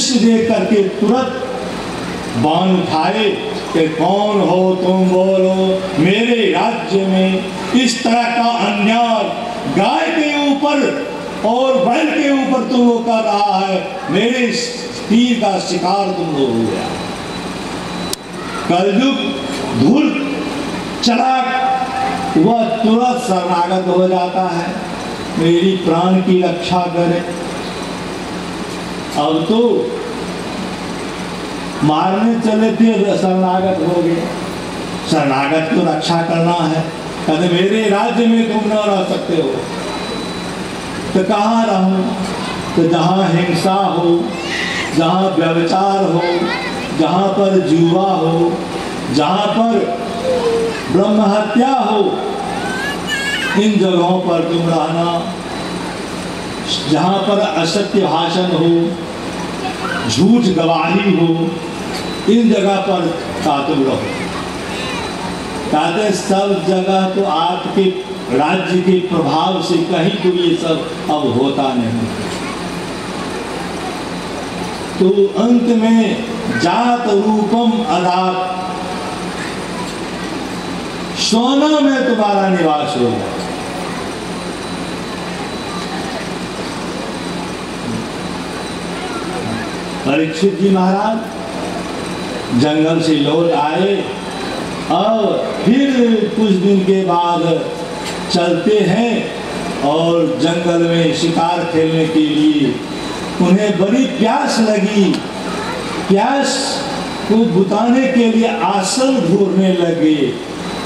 दृश्य देख करके तुरंत बाण उठाए कि कौन हो तुम, बोलो मेरे राज्य में इस तरह का अन्याय गाय के ऊपर और बैल के ऊपर तुम लोग कर रहा है, मेरे तीर का शिकार तुम लोग हो गया। कलयुग धूर्त चलाक वह तुरंत शरणागत हो जाता है, मेरी प्राण की रक्षा करे। अब तो मारने चले थे, शरणागत हो गए। शरणागत को रक्षा करना है, कहते मेरे राज्य में तुम न रह सकते हो। तो कहाँ रहूं? तो जहाँ हिंसा हो, जहाँ व्यभिचार हो, जहाँ पर जुआ हो, जहाँ पर ब्रह्म हत्या हो, इन जगहों पर तुम रहना। जहाँ पर असत्य भाषण हो, झूठ गवाही हो, इन जगह पर का तुम रहो। कहते सब जगह तो आपके राज्य के प्रभाव से कहीं तो ये सब अब होता नहीं। तो अंत में जात रूपम अदात, सोना में तुम्हारा निवास होगा। परीक्षित जी महाराज जंगल से लौट आए और फिर कुछ दिन के बाद चलते हैं और जंगल में शिकार खेलने के लिए उन्हें बड़ी प्यास लगी। प्यास को बुताने के लिए आश्रम ढूंढने लगे।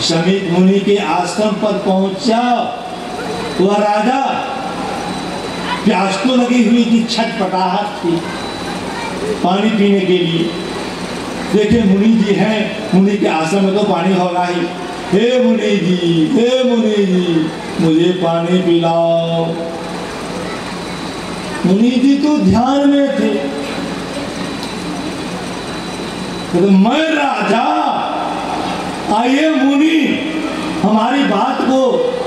शमीक मुनि के आश्रम पर पहुंचा वह राजा, प्यास तो लगी हुई थी, छटपटाहट थी पानी पीने के लिए। देखिए मुनि जी हैं, मुनि के आश्रम में तो पानी होगा ही। हे मुनि जी मुझे पानी पिलाओ। मुनि जी तो ध्यान में थे। तो मैं राजा, आइए मुनि, हमारी बात को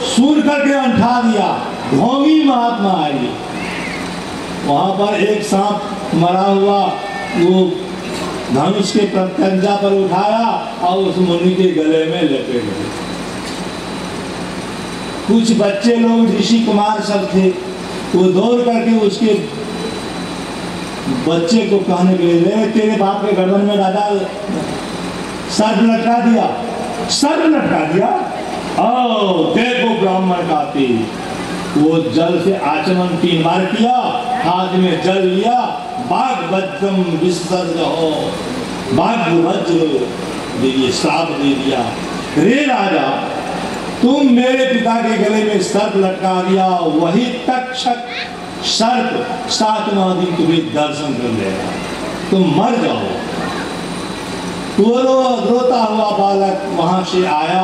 सुन करके अंठा दिया। ढोंगी महात्मा आइए। वहां पर एक सांप मरा हुआ वो धनुष के प्रत्यंजा पर उठाया और उस मुनि के गले में लपेट दिया। कुछ बच्चे लोग ऋषि कुमार सब थे, वो दौड़ करके उसके बच्चे को कहने के लिए, तेरे बाप के गर्दन में दादा सर्प लटका दिया, सर्प लटका दिया। ओ देखो ब्राह्मण का तीर। वो जल से आचमन 3 बार किया, हाथ में जल लिया, बाघ वज्रम विसर्ज हो, बाघ वज्र दे श्राप दे दिया। रे राजा, तुम मेरे पिता के गले में सर्प लटका दिया, वही तक्षक सर्प 7वां दिन तुम्हें दर्शन कर लेगा, तुम मर जाओ। वो रोता हुआ बालक वहां से आया,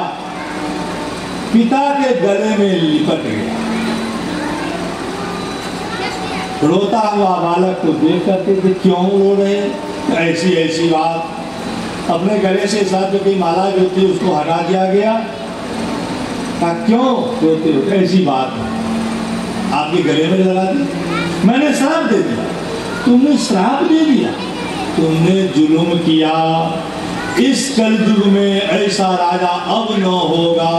पिता के गले में लिपट गया। रोता हुआ बालक को देख करके कि क्यों रो रहे, ऐसी ऐसी बात। अपने गले से सर्प की माला जो थी उसको हटा दिया गया। क्यों रोते हो? ऐसी बात है, आपके गले में लगा दी, मैंने श्राप दे दिया। तुमने श्राप दे दिया, तुमने जुल्म किया। इस कलयुग में ऐसा राजा अब न होगा।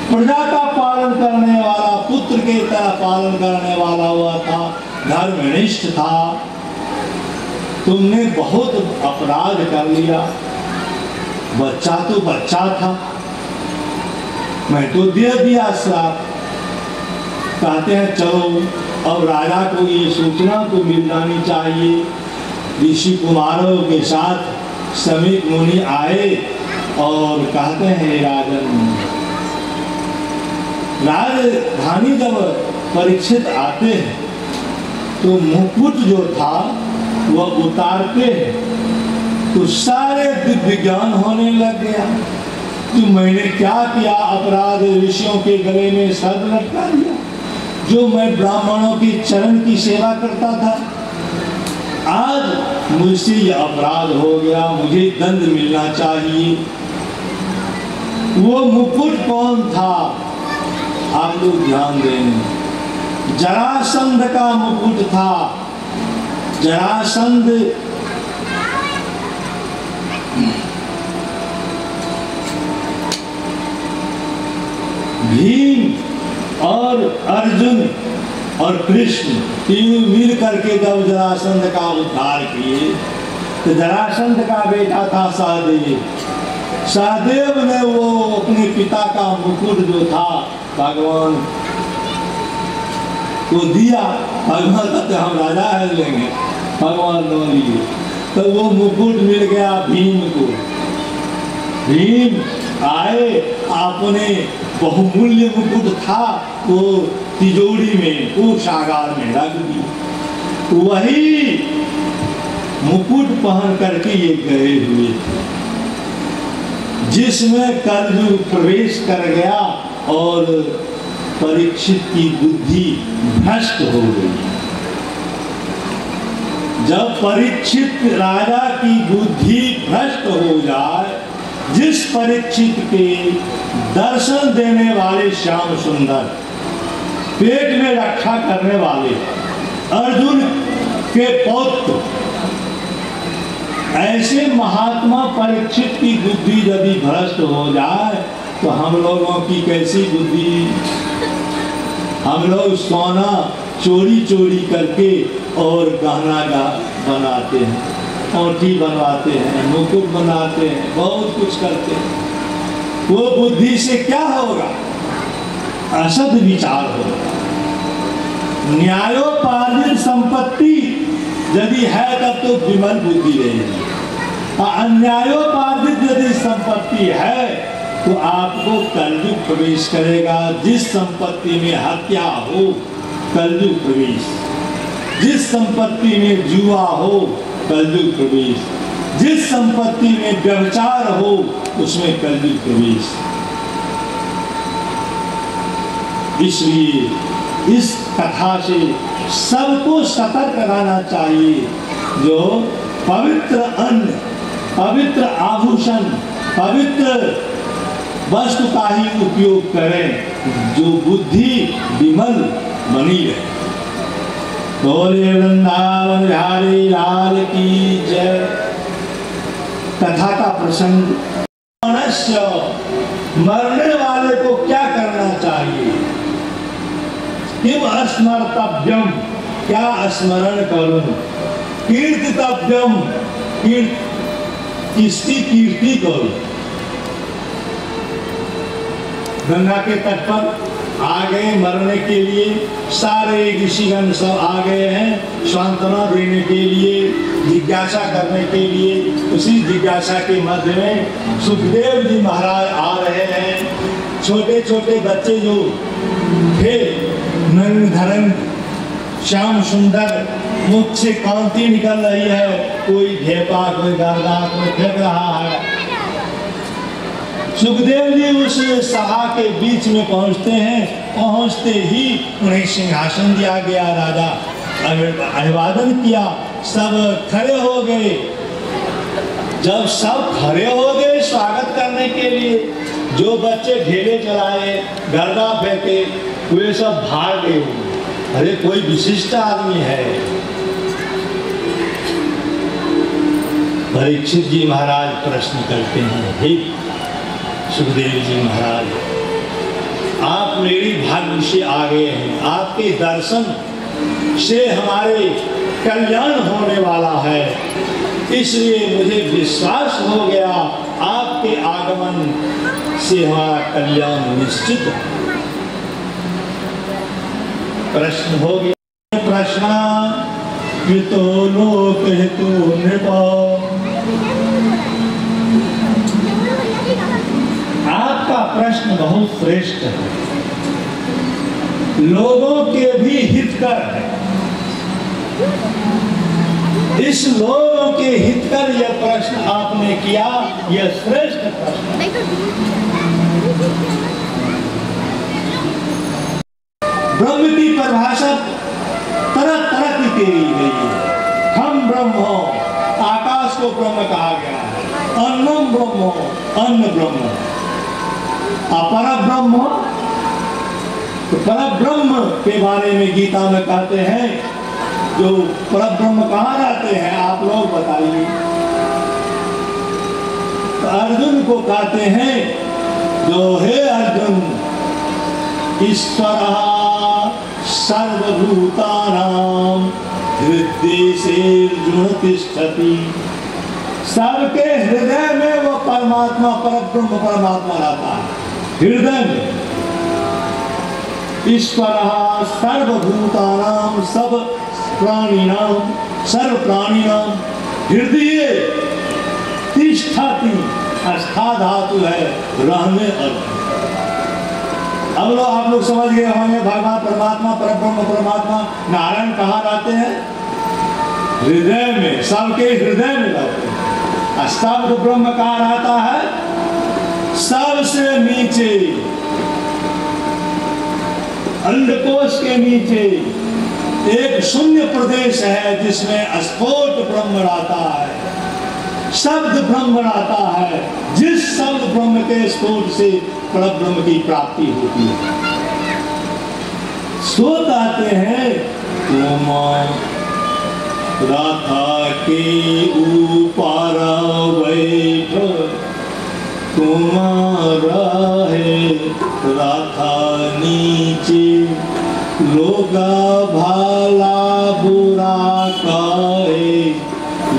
प्रजा का पालन करने वाला, पुत्र के तरह पालन करने वाला हुआ था, धर्मनिष्ठ था। तुमने बहुत अपराध कर लिया। बच्चा तो बच्चा था, मैं तो दे दिया श्राप। कहते हैं चलो अब राजा को ये सूचना तो मिल जानी चाहिए। ऋषि कुमारों के साथ शमीक मुनि आए और कहते हैं राजन, राजधानी जब परीक्षित आते हैं तो मुकुट जो था वह उतारते हैं तो सारे दिव्य ज्ञान होने लग गया कि मैंने क्या किया अपराध, ऋषियों के गले में सर्प लटका दिया। जो मैं ब्राह्मणों की चरण की सेवा करता था, आज मुझसे यह अपराध हो गया, मुझे दंड मिलना चाहिए। वो मुकुट कौन था? आप लोग ध्यान दें, जरासंध का मुकुट था। जरासंध भीम और अर्जुन और कृष्ण तीनों मिल करके जब जरासंध का उद्धार किए तो जरासंध का बेटा था सहदेव। सहदेव ने वो अपने पिता का मुकुट जो था भगवान को दिया। भगवान कहते हम राजा है लेंगे, भगवान न लिए, तो वो मुकुट मिल गया भीम को। भीम आए, आपने बहुमूल्य मुकुट था वो तिजोरी में, कोषागार में रख दी। वही मुकुट पहन करके ये गए हुए थे जिसमें कलयुग प्रवेश कर गया और परीक्षित की बुद्धि भ्रष्ट हो गई। जब परीक्षित राजा की बुद्धि भ्रष्ट हो जाए, जिस परीक्षित के दर्शन देने वाले श्याम सुंदर, पेट में रक्षा करने वाले अर्जुन के पौत्र, ऐसे महात्मा परीक्षित की बुद्धि यदि भ्रष्ट हो जाए तो हम लोगों की कैसी बुद्धि। हम लोग सोना चोरी चोरी करके और गहना बनाते हैं, औंठी बनवाते हैं, मुकुट बनाते हैं, बहुत कुछ करते हैं। वो बुद्धि से क्या होगा? असद विचार होगा। न्यायोपार्जित संपत्ति यदि है तब तो विमल बुद्धि रहेगी। अन्यायोपार्जित यदि संपत्ति है तो आपको कलयुग प्रवेश करेगा। जिस संपत्ति में हत्या हो कलयुग प्रवेश, जिस संपत्ति में जुआ हो कलयुग प्रवेश, जिस संपत्ति में व्यभिचार हो उसमें कलयुग प्रवेश। इसलिए इस कथा से सबको सतर्क रहना चाहिए। जो पवित्र अन्न, पवित्र आभूषण, पवित्र वस्तु का ही उपयोग करें, जो बुद्धि विमल बनी रहे। बोले वृंदावन बिहारी लाल की जय। कथा का प्रसंग, मनुष्य मरने वाले को क्या करना चाहिए? किम स्मर्तव्यम, क्या स्मरण करूं? कीर्तितव्यम, किसकी कीर्ति करूं? गंगा के तट पर आ गए मरने के लिए, सारे ऋषिगण सब आ गए हैं सांत्वना देने के लिए, जिज्ञासा करने के लिए। उसी जिज्ञासा के मध्य में सुखदेव जी महाराज आ रहे हैं। छोटे छोटे बच्चे जो थे, नंग धरंग श्याम सुंदर, मुख से कांति निकल रही है, कोई ढेपा, कोई गर्दा, कोई फेंक रहा है। सुखदेव जी उस सभा के बीच में पहुंचते हैं। पहुंचते ही उन्हें सिंहासन दिया गया, राजा अभिवादन किया, सब खड़े हो गए। जब सब खड़े हो गए स्वागत करने के लिए, जो बच्चे ढेले चलाए, गर्दा फेंके, वे सब भाग गए। अरे कोई विशिष्ट आदमी है। परीक्षित जी महाराज प्रश्न करते हैं, हे सुखदेव जी महाराज, आप मेरी भाग्य से आ गए हैं, आपके दर्शन से हमारे कल्याण होने वाला है, इसलिए मुझे विश्वास हो गया आपके आगमन से हमारा कल्याण निश्चित है। प्रश्न हो गया। प्रश्न कृतो लोक हेतु नृपा, आपका प्रश्न बहुत श्रेष्ठ है, लोगों के भी हितकर है। इस लोगों के हितकर यह प्रश्न आपने किया, यह श्रेष्ठ प्रश्न। ब्रह्म की परिभाषा तरह तरह की तेरी गई है। हम ब्रह्म, आकाश को ब्रह्म कहा गया है, अन्नम ब्रह्म, अन्न ब्रह्म, अपर ब्रह्म। तो पर ब्रह्म के बारे में गीता में कहते हैं जो परब्रह्म कहाँ रहते हैं, आप लोग बताइए। तो अर्जुन को कहते हैं जो हे अर्जुन, ईश्वरः सर्वभूतानां हृदयेर्जुन तिष्ठति। सबके हृदय में वो परमात्मा, परब्रह्म परमात्मा रहता है, हृदय में। ईश्वरः सर्वभूतानां, सब प्राणिनां, सर्व प्राणिनां हृदय तिष्ठति। आस्था धातु है रहने अर्थ। अब आप लोग समझ गए होंगे भगवान परमात्मा, परब्रह्म परमात्मा नारायण कहाँ रहते हैं? हृदय में, सबके हृदय में रहते हैं। स्तब्ध ब्रह्म कहाँ रहता है? सबसे नीचे, अंडकोश के नीचे एक शून्य प्रदेश है जिसमें स्फोट ब्रह्म रहता है, शब्द ब्रह्म रहता है, जिस शब्द ब्रह्म के स्फोट से परब्रह्म की प्राप्ति होती है। सो कहते हैं तुम रथ के ऊपर बैठो, तुम रहे रथ नीचे, लोग भला बुरा कहे,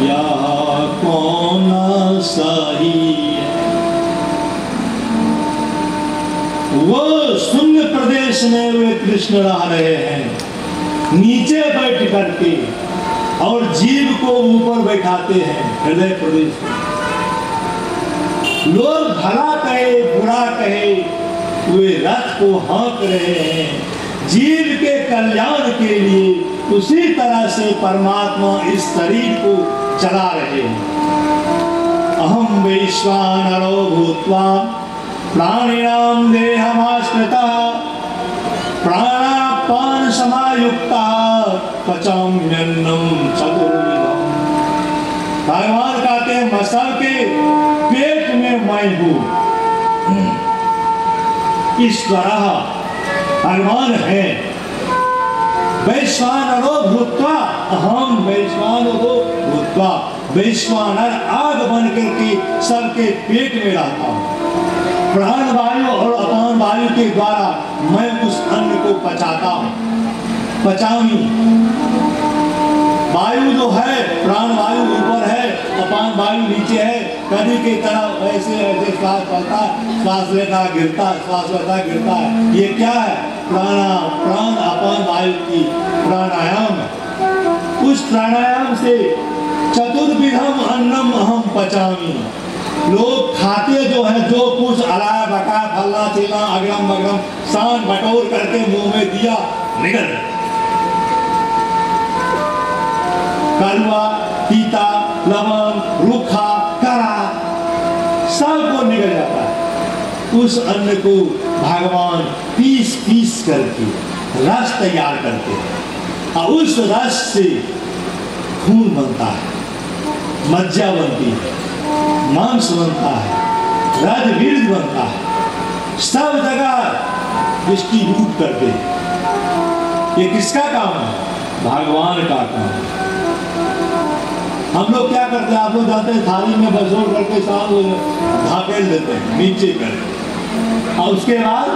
यह कौन सही है। वो शून्य प्रदेश में वे कृष्ण रह रहे हैं, नीचे बैठ करके, और जीव को ऊपर बैठाते हैं हृदय प्रदेश में। लोग भला कहे बुरा कहे, वे रथ को हाँक रहे हैं जीव के कल्याण के लिए। उसी तरह से परमात्मा इस शरीर को चला रहे हैं। अहम वैश्वानरो भूत्वा प्राणिनां देहमाश्रितः, प्राणापान समायुक्ता पचाम्यन्नम चतुर्विधम्। भगवान कहते हैं मैं सबके पेट में मैं हूँ। ईश्वरः भगवान है। वैश्वानरो भूत्वा, अहम वैश्वानरो भूत्वा, वैश्वानर आग बन करके सबके पेट में रहता हूँ। प्राण वायु और अपान वायु के द्वारा मैं उस अन्न को पचाता हूँ। पचामी वायु जो है, प्राण वायु ऊपर है, अपान वायु नीचे है। कड़ी की तरह ऐसे ऐसे श्वास चलता है, श्वास लेता गिरता, श्वास लेता गिरता है। ये क्या है? प्राण अपान वायु की प्राणायाम है। उस प्राणायाम से चतुर्विधम अन्नम अहम पचामी। लोग खाते जो है, जो कुछ अलाया बका फलना चिलना अगरम बगरम सान बटोर करके मुंह में दिया, निकल कड़वा, तीता, लवंग, रूखा, कड़ा, सबको निकल जाता है। उस अन्न को भगवान पीस पीस करके रस तैयार करते हैं, और उस रस से खून बनता है, मज्जा बनती है, मांस बनता है, रज वीर्य बनता है। सब जगह डिस्ट्रीब्यूट करते हैं। ये किसका काम है? भगवान का काम है। हम लोग क्या करते हैं? आप लोग जाते हैं थाली में बजोड़ करके साथ ढाकेल देते हैं नीचे करके, और उसके बाद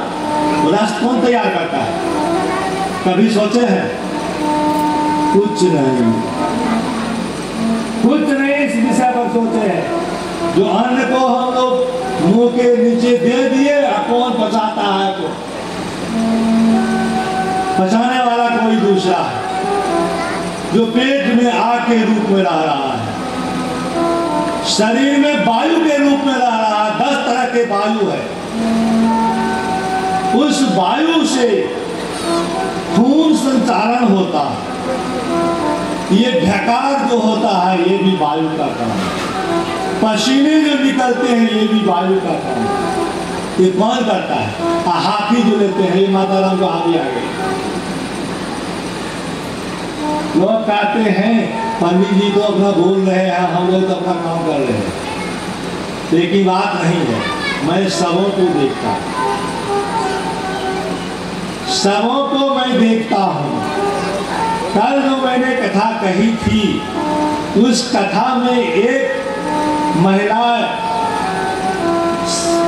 रस कौन तैयार करता है? कभी सोचे हैं? कुछ नहीं, कुछ नहीं इस विषय पर सोचे हैं। जो अन्न को हम लोग मुंह के नीचे दे दिए, कौन पचाता है? को पचाने वाला कोई दूसरा है, जो पेट में आग के रूप में रह रहा है, शरीर में वायु के रूप में रह रहा है। 10 तरह के वायु है। उस वायु से खून संचारण होता है। ये ढकार जो होता है, ये भी वायु का काम है। पसीने जो निकलते हैं, ये भी वायु का काम है। ये कौन करता है? हाथी जो लेते हैं, ये माता राम को हाथी आ गई। लोग कहते हैं पंडित जी तो अपना बोल रहे हैं, हम लोग तो अपना काम कर रहे हैं, लेकिन बात नहीं है। मैं सबों को देखता हूँ, सबों को मैं देखता हूँ। कल जो मैंने कथा कही थी, उस कथा में एक महिला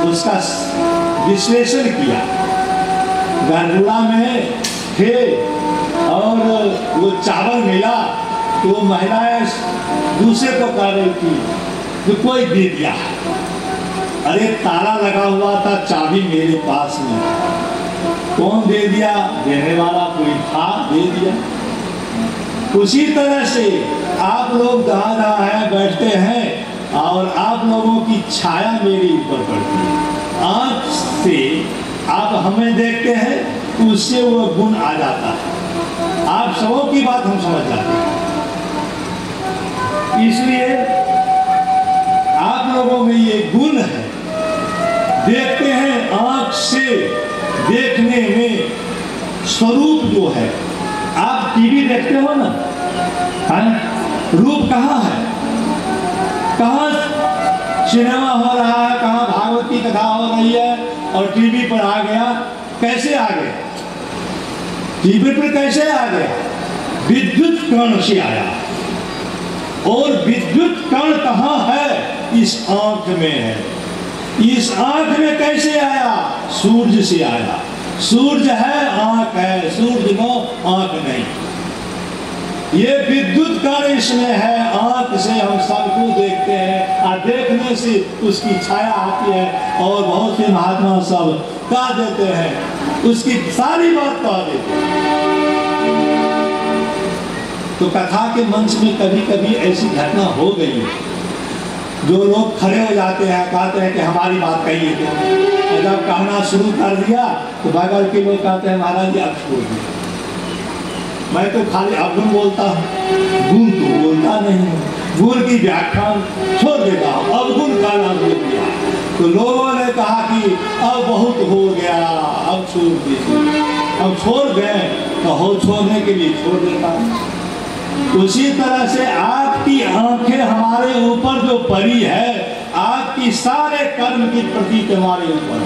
उसका विश्लेषण किया। गंडुला में थे और वो चावल मिला तो वो महिलाएं दूसरे को कह रही थी कि कोई दे दिया। अरे ताला लगा हुआ था, चाबी मेरे पास में, कौन दे दिया? देने वाला कोई था, दे दिया। उसी तरह से आप लोग जहाँ है बैठते हैं और आप लोगों की छाया मेरे ऊपर पड़ती है। आँख से आप हमें देखते हैं, उससे वो गुण आ जाता है। आप सबों की बात हम समझ जाते हैं। इसलिए आप लोगों में ये गुण है, देखते हैं आँख से देखने में स्वरूप जो है। आप टीवी देखते हो ना, रूप कहाँ है? कहाँ सिनेमा हो रहा है, कहाँ भागवत की कथा हो रही है और टीवी पर आ गया। कैसे आ गया? टीवी पर कैसे आ गया? विद्युत कण से आया। और विद्युत कण कहाँ है? इस आंख में है। इस आंख में कैसे आया? सूर्य से आया। सूर्य है, आंख है, सूर्य नो आंख नहीं। ये विद्युत कण इसमें है। आंख से हम सबको देखते हैं और देखने से उसकी छाया आती है और बहुत से महात्मा सब कह देते हैं, उसकी सारी बात कह देते हैं। तो कथा के मंच में कभी कभी ऐसी घटना हो गई है, जो लोग खड़े हो जाते हैं, कहते हैं कि हमारी बात कहिए। तो जब कहना शुरू कर दिया तो बगल के लोग कहते हैं महाराज जी अब छोड़ दिया। मैं तो खाली अवगुण बोलता हूँ, गुण तो बोलता नहीं। गुण की व्याख्या छोड़ देता हूँ, अवगुण का नाम बोल दिया। तो लोगों ने कहा कि अब बहुत हो गया, अब छोड़ दीजिए। अब छोड़ गए तो हो छोड़ने के लिए छोड़ देता हूँ। उसी तरह से आपकी आंखें हमारे ऊपर जो पड़ी है, आपकी सारे कर्म की प्रतीक हमारे ऊपर,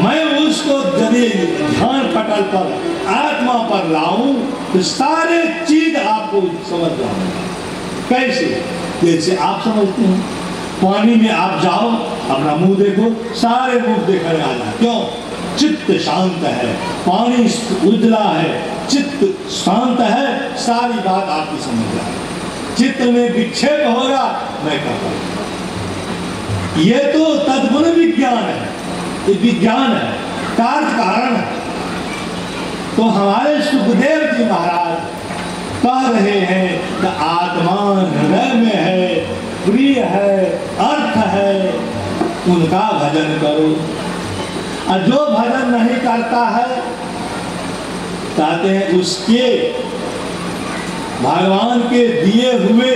मैं उसको यदि ध्यान पटल पर आत्मा पर लाऊं तो सारे चीज आपको समझ जाऊंगा। कैसे? जैसे आप समझते हैं, पानी में आप जाओ, अपना मुंह देखो, सारे मुंह देखने आ जाए। क्यों? चित्त शांत है, पानी उजला है, चित्त शांत है, सारी बात आपकी समझ जाए। चित्त में विक्षेप होगा, मैं कहता हूं ये तो तद्गुण विज्ञान है, ये विज्ञान है, कार्य कारण है। तो हमारे सुखदेव जी महाराज कह रहे हैं कि आत्मा हृदय में है, प्रिय है, अर्थ है, उनका भजन करो। और जो भजन नहीं करता है, कहते हैं उसके भगवान के दिए हुए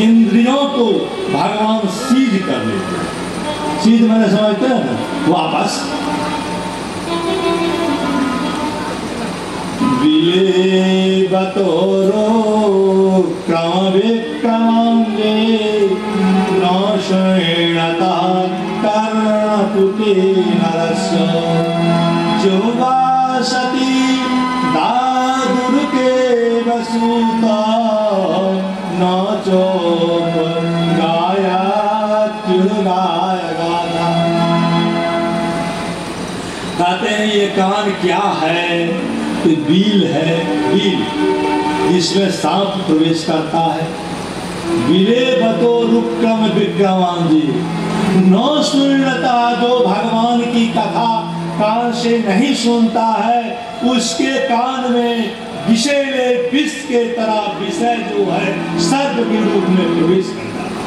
इंद्रियों को भगवान सीज कर लेते हैं। सीज मैंने समझते हैं ना, वापस विले बतोरो क्रम विक्रमांगे नाशेणता कर्णपुटे नरस्य जुवा सती दादुर के वसूता नाचो गाया गाया गाना। कहते हैं ये कान क्या है? तो बील है, बील इसमें सांप प्रवेश करता है। विले बतो रुक्रम विक्रमान जी, नौ सुनता जो भगवान की कथा कान से नहीं सुनता है, उसके कान में विषैले विष के तरह विषय जो है सर्प के रूप में प्रवेश करता है।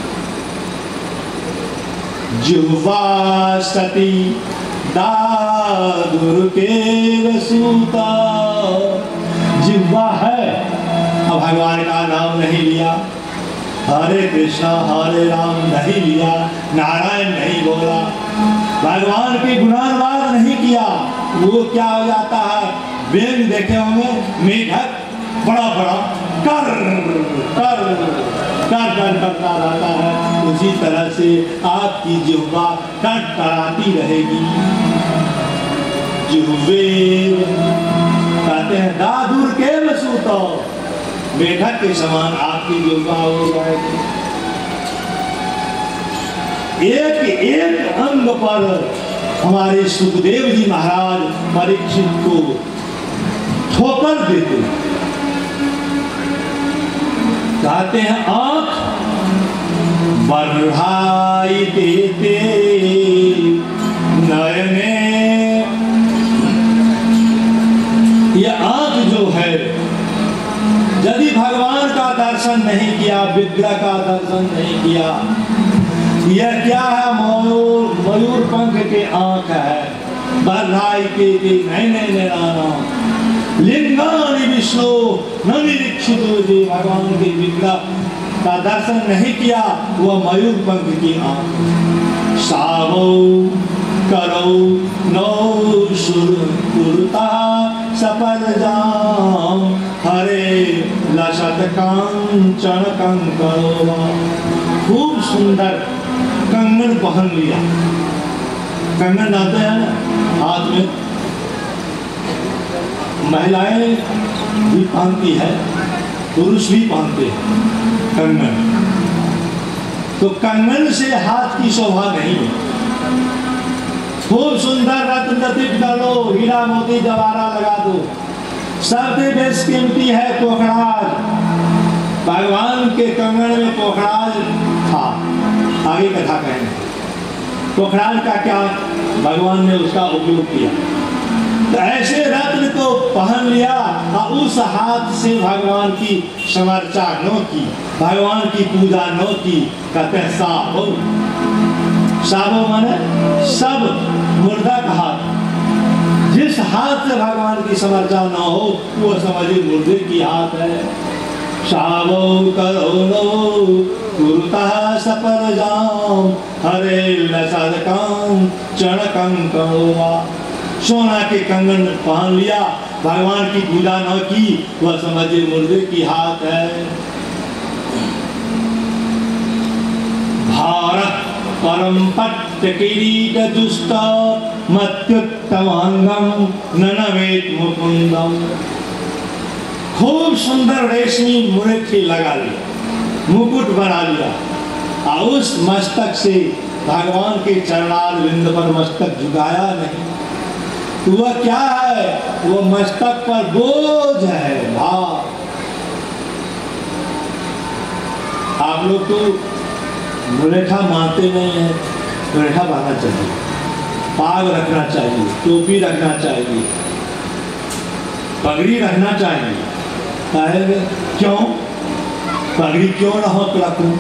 जुह्वा सती दादुर के रसूता, जिह्वा है, अब भगवान का नाम नहीं लिया, हरे कृष्णा हरे राम नहीं लिया, नारायण नहीं बोला, भगवान की गुणानुवाद नहीं किया, वो क्या हो जाता है? वेग देखे होंगे, मेढक बड़ा बड़ा कर कर कर कर करता रहता है। उसी तरह से आपकी जिह्वा कर कराती रहेगी। जिह्वे कहते हैं दादुर के वसु तो बैठक के समान आपकी योगा हो जाएगी। एक एक अंग पर हमारे सुखदेव जी महाराज परीक्षित को ठोकर देते, कहते हैं आंख बढ़ाई देते नयने। ये आंख जो है, यदि भगवान का दर्शन नहीं किया, विग्रह का दर्शन नहीं किया, यह क्या है? मयूर पंख के आंख है। बढ़ाई देते नयने लिंगानि विष्णु न निरीक्षितो, जी भगवान के विग्रह का दर्शन नहीं किया, वह मयूर पंख की आंख। सावो करो नौ सुरता सफल जाम हरे लसत कांचन कंकड़ों। खूब सुंदर कंगन पहन लिया। कंगन आते हैं ना हाथ में, महिलाएं भी पहनती है, पुरुष भी पहनते हैं कंगन। तो कंगन से हाथ की शोभा नहीं है। खूब सुंदर रत्न दीप डालो, हीरा मोती जवारा लगा दो। सबसे बेस्ट कीमती है पोखराज। भगवान के कंगन में पोखराज था। आगे कथा कहेंगे पोखराज का क्या भगवान ने उसका उपयोग किया। तो ऐसे रत्न को पहन लिया और उस हाथ से भगवान की समर्चा न की, भगवान की पूजा न की। कहते हैं साबो। साबो माने सब मुर्दा का हाथ। जिस हाथ से भगवान की समर्चा न हो वो समझिए मुर्दे की हाथ है। साबो करो लो गुरुता सपर जाम हरे लसद काम चण कंकड़ों। सोना के कंगन पहन लिया, भगवान की पूजा न की, वह समझिए मुर्दे की हाथ है। भारत परम पट्ट किरीट दुष्ट मत्युत्तमांगम ननवेत मुकुंदम। खूब सुंदर रेशमी मुरेठी लगा लिया, मुकुट बना लिया और उस मस्तक से भगवान के चरणार बिंद पर मस्तक झुकाया नहीं। तो वह क्या है? वो मस्तक पर बोझ है, भार। आप लोग तो मुरेठा मानते नहीं है। मुरेठा बांधना चाहिए, पाग रखना चाहिए, टोपी रखना चाहिए, पगड़ी रखना चाहिए। क्यों? पगड़ी क्यों ना हो तो रखूं।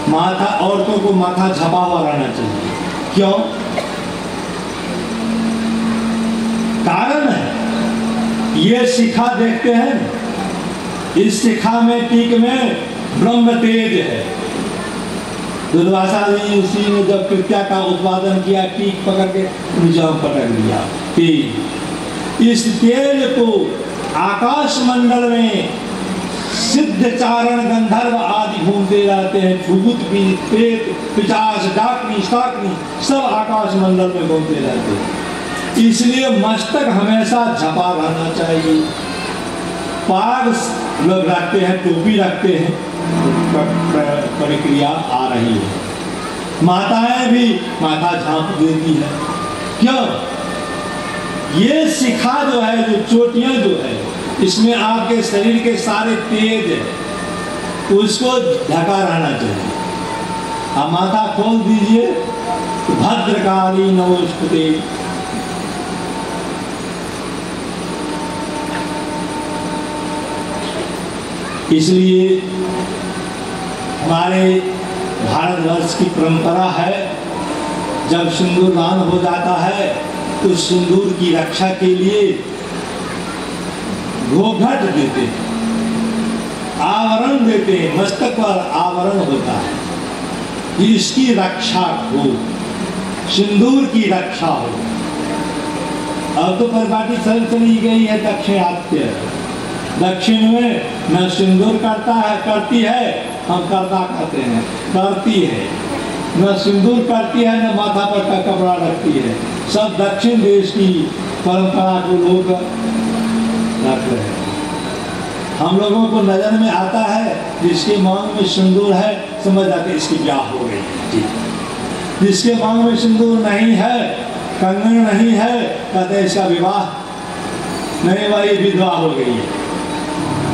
माथा, औरतों को माथा झपा हुआ रहना चाहिए। क्यों? कारण है, ये शिखा देखते हैं, इस शिखा में टीक में ब्रह्म तेज है। दुर्वासा जी उसी ने जब कृत्या का उत्पादन किया, टीक पकड़ के नीचे पटक दिया। तेज, इस तेज को आकाश मंडल में सिद्ध चारण गंधर्व आदि घूमते रहते हैं। भूत भी, प्रेत, पिशाच, डाकनी, शाकनी सब आकाश मंडल में घूमते रहते हैं। इसलिए मस्तक हमेशा झपा रहना चाहिए। पाग लोग रखते हैं, टोपी रखते हैं, प्रक्रिया आ रही है। माताएं भी माथा झांप देती है। क्यों? ये शिखा जो है, जो चोटियां जो है, इसमें आपके शरीर के सारे तेज है, उसको ढका रहना चाहिए। आप माथा खोल दीजिए तो भद्रकाली नमोस्तुते। इसलिए हमारे भारतवर्ष की परंपरा है, जब सिंदूर दान हो जाता है तो सिंदूर की रक्षा के लिए घोघट देते हैं, आवरण देते हैं। मस्तक पर आवरण होता है, इसकी रक्षा हो, सिंदूर की रक्षा हो। अब तो परिपाटी सब चली गई है दक्षिणात्य। दक्षिण में न सिंदूर करती है, हम करता कहते हैं, करती है। न सिंदूर करती है, न माथा पर का कपड़ा रखती है। सब दक्षिण देश की परंपरा को लोग रख रहे हैं। हम लोगों को नजर में आता है, जिसके मांग में सिंदूर है समझ जाते इसकी ब्याह हो गई है। जिसके मांग में सिंदूर नहीं है, कंगन नहीं है, कहते इसका विवाह नहीं हुआ, ये विधवा हो गई है।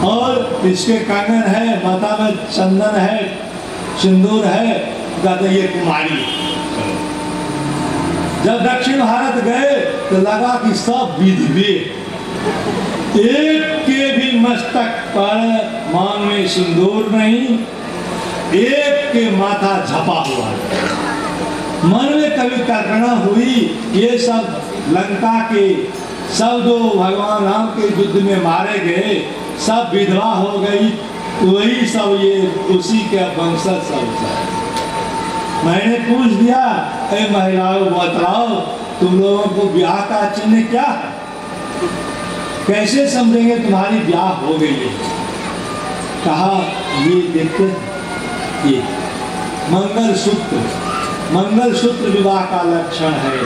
और इसके कंगन है, माथा में चंदन है, सिंदूर है, कहते ये कुमारी। जब दक्षिण भारत गए तो लगा कि सब विधवे, एक के भी मस्तक पर मांग में सिंदूर नहीं, एक के माथा झपा हुआ। मन में कभी कल्पना हुई ये सब लंका के सब जो भगवान राम के युद्ध में मारे गए सब विधवा हो गई, वही सब ये उसी के वंशज सब। मैंने पूछ दिया, ए महिलाओं बताओ तुम लोगों को ब्याह का चिन्ह क्या है, कैसे समझेंगे तुम्हारी ब्याह हो गई है। कहा ये देखते ये मंगलसूत्र, मंगलसूत्र विवाह का लक्षण है।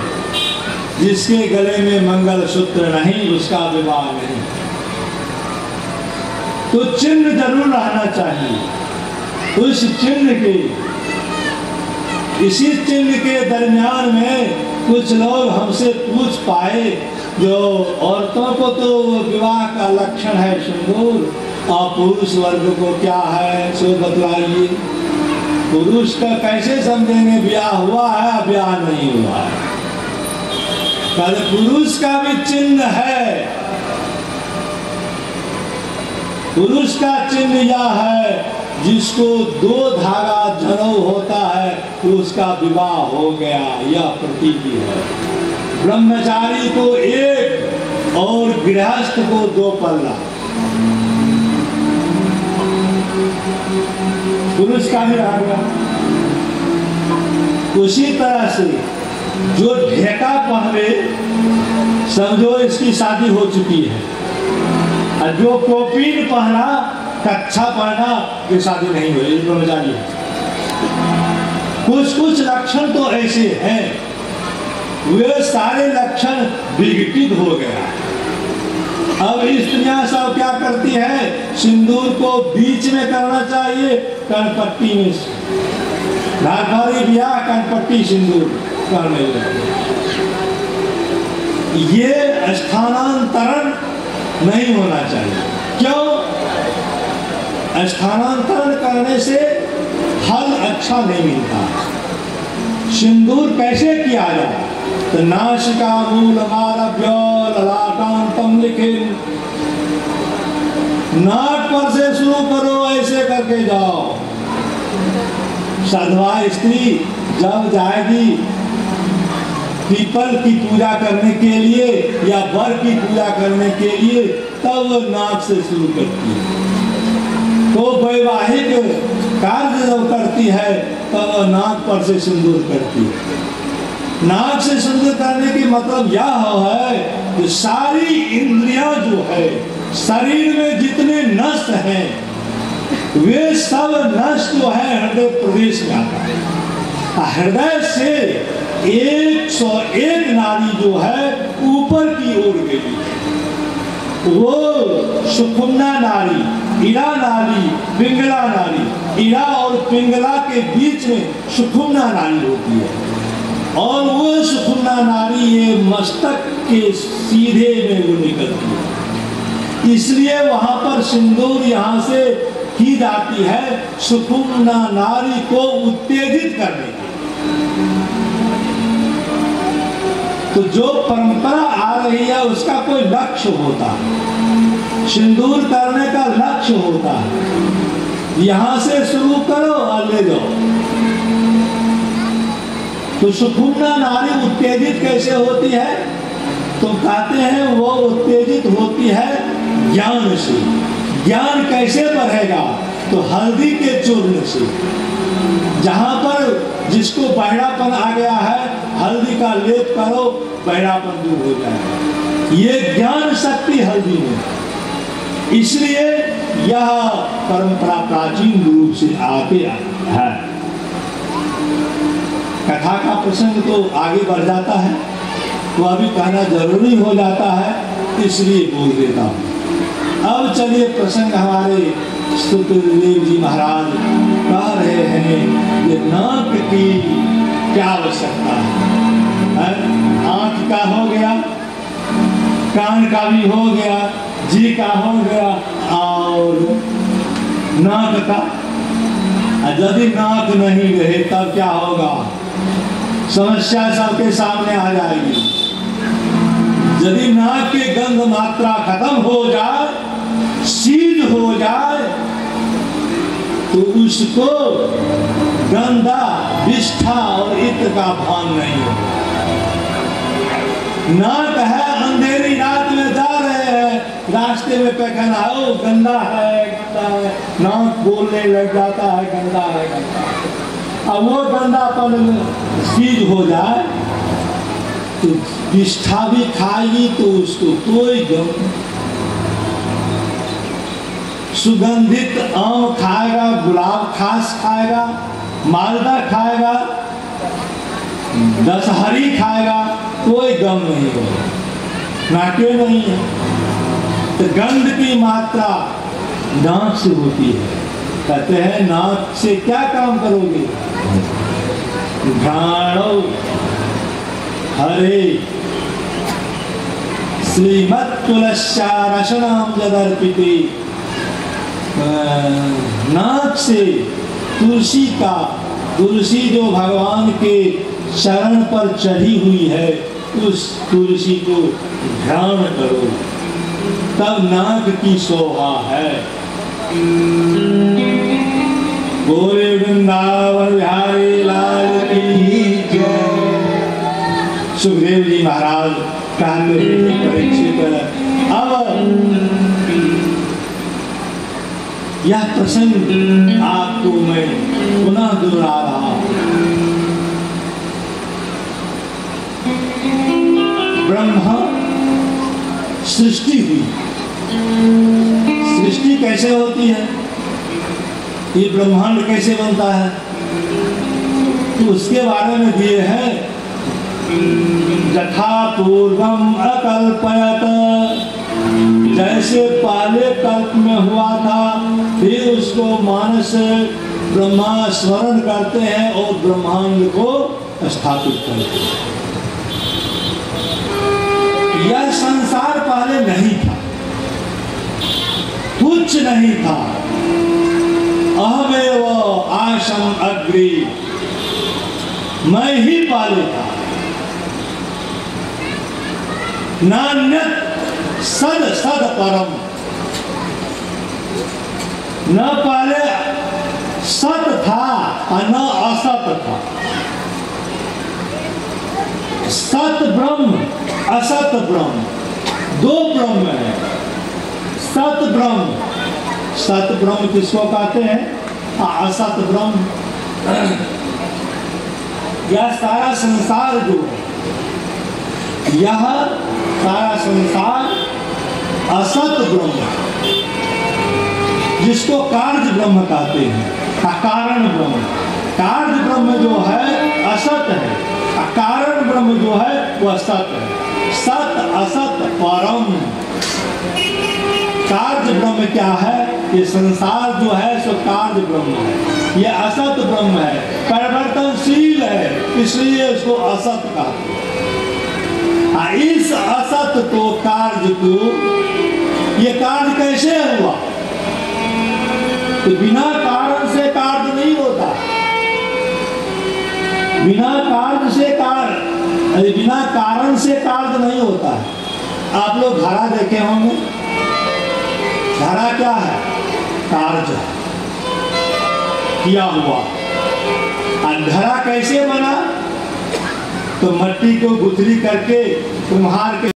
जिसके गले में मंगलसूत्र नहीं उसका विवाह नहीं। तो चिन्ह जरूर रहना चाहिए। उस चिन्ह के, इसी चिन्ह के दरमियान में कुछ लोग हमसे पूछ पाए, जो औरतों को तो विवाह का लक्षण है सिंदूर, और पुरुष वर्ग को क्या है सो बतलाइए। पुरुष का कैसे समझेंगे ब्याह हुआ है ब्याह नहीं हुआ है। कहते पुरुष का भी चिन्ह है, पुरुष का चिन्ह यह है जिसको 2 धागा जनेऊ होता है तो उसका विवाह हो गया, यह प्रतीति है। ब्रह्मचारी को 1 और गृहस्थ को 2 पल्ला। पुरुष का भी आ गया। उसी तरह से जो ढेका पहने समझो इसकी शादी हो चुकी है, और जो कोपीन पहना, कच्छा पहना, ये शादी नहीं हुई, ब्रह्मचारी है। कुछ कुछ लक्षण तो ऐसे हैं, वे सारे लक्षण विघटित हो गया। अब स्त्रियां सब क्या करती है, सिंदूर को बीच में करना चाहिए, कनपट्टी में धारधारी ब्याह कनपट्टी सिंदूर करने लगे। ये स्थानांतरण नहीं होना चाहिए। क्यों? स्थानांतरण करने से फल अच्छा नहीं मिलता। सिंदूर कैसे किया जाए, तो नासिका मूलमारभ्य ललाटांतम लिखे, नाक पर से शुरू करो, ऐसे करके जाओ। साधवा स्त्री जब जाएगी पीपल की पूजा करने के लिए या वर की पूजा करने के लिए, तब वो नाक से शुरू करती है। तो वैवाहिक कार्य जब करती है तब वो नाक पर से सिंदूर करती है। नाक से सिंदूर करने की मतलब यह है कि सारी इंद्रियां जो है, शरीर में जितने नस हैं, वे सब नस जो है हृदय प्रदेश में आता है। हृदय से 101 नाड़ी जो है ऊपर की ओर गई, वो सुषुम्ना नाड़ी, इड़ा नाड़ी, पिंगला नाड़ी। इड़ा और पिंगला के बीच में सुषुम्ना नाड़ी होती है, और वो सुषुम्ना नाड़ी ये मस्तक के सीधे में वो निकलती है। इसलिए वहां पर सिंदूर यहाँ से की जाती है सुषुम्ना नाड़ी को उत्तेजित करने के। तो जो परंपरा आ रही है उसका कोई लक्ष्य होता है, सिंदूर करने का लक्ष्य होता है। यहां से शुरू करो और ले जाओ। तो सुषुम्ना नाड़ी उत्तेजित कैसे होती है, तो कहते हैं वो उत्तेजित होती है ज्ञान से। ज्ञान कैसे बढ़ेगा, तो हल्दी के चूर्ण से। जहां पर जिसको बहरापन आ गया है, हल्दी का लेप करो, बहरापन दूर हो जाएगा। ये ज्ञान शक्ति हल्दी में। इसलिए यह परंपरा प्राचीन रूप से आके है। कथा का प्रसंग तो आगे बढ़ जाता है, तो अभी कहना जरूरी हो जाता है, इसलिए बोल देता हूँ। अब चलिए प्रसंग हमारे सुखदेव जी महाराज कह रहे हैं कि नाक की क्या आवश्यकता है? आंख का हो गया, कान का भी हो गया, जी का हो गया और नाक का। यदि नाक नहीं रहे तब क्या होगा? समस्या सबके सामने आ जाएगी। यदि नाक की गंध मात्रा खत्म हो जाए, सीध हो जाए, तो उसको गंदा, विष्ठा और इत्र का भान नहीं होगा। नाक है, अंधेरी रात में जा रहे हैं, रास्ते में पैखाना है, ओ गंदा है, गंदा है, नाक बोलने लग जाता है गंदा है, गंदा है। अब वो गंदापन में सीध हो जाए तो विष्ठा भी खाएगी तो उसको कोई गम। सुगंधित आम खाएगा, गुलाब खास खाएगा, मालदा खाएगा, दशहरी खाएगा, कोई गम नहीं होगा, नाके नहीं है। तो गंध की मात्रा नाक से होती है। कहते हैं नाक से क्या काम करोगे? घ्राणो हरे श्रीमत्तुलस्यारशनाम जदर्पिते। नाक से तुलसी का, तुलसी जो भगवान के चरण पर चढ़ी हुई है, उस तुलसी को ध्यान करो, तब नाक की शोभा है। बोले वृंदावन बिहारी लाल की जय। सुखदेव जी महाराज कहते हैं परीक्षित, अब यह प्रसंग आपको मैं पुनः दोहरा रहा हूं। ब्रह्मा सृष्टि हुई। सृष्टि कैसे होती है? ये ब्रह्मांड कैसे बनता है? तो उसके बारे में दिए हैं, यथा पूर्वम अकल्पयत, जैसे पहले कल्प में हुआ था, फिर उसको मानस ब्रह्मा स्मरण करते हैं और ब्रह्मांड को स्थापित करते हैं। यह संसार पहले नहीं था, कुछ नहीं था। अहमेव आशम अग्रे, मैं ही पहले था। नान्यत सद सद परम, न पहले सत था और न असत था। सत ब्रह्म, असत ब्रह्म, दो ब्रह्म है। सत ब्रह्म, सत ब्रह्म किसको कहते हैं? असत ब्रह्म। यह सारा संसार जो है, यह सारा संसार असत ब्रह्म है, जिसको कार्य ब्रह्म कहते हैं, कारण ब्रह्म। कार्य ब्रह्म जो है असत है, कारण ब्रह्म जो है वह सत है। सत असत परम। कार्य ब्रह्म क्या है? ये संसार जो है सो कार्य ब्रह्म है, ये असत ब्रह्म है, परिवर्तनशील है, इसलिए इसको असत कहते हैं। इस असत को, कार्य को, ये कार्य कैसे हुआ? तो बिना कारण से कार्य नहीं होता। बिना कार्य से कार्य, बिना कारण से कार्य नहीं होता है। आप लोग घड़ा देखे होंगे। घड़ा क्या है? कार्य किया हुआ। और घड़ा कैसे बना? तो मट्टी को गुथली करके कुम्हार के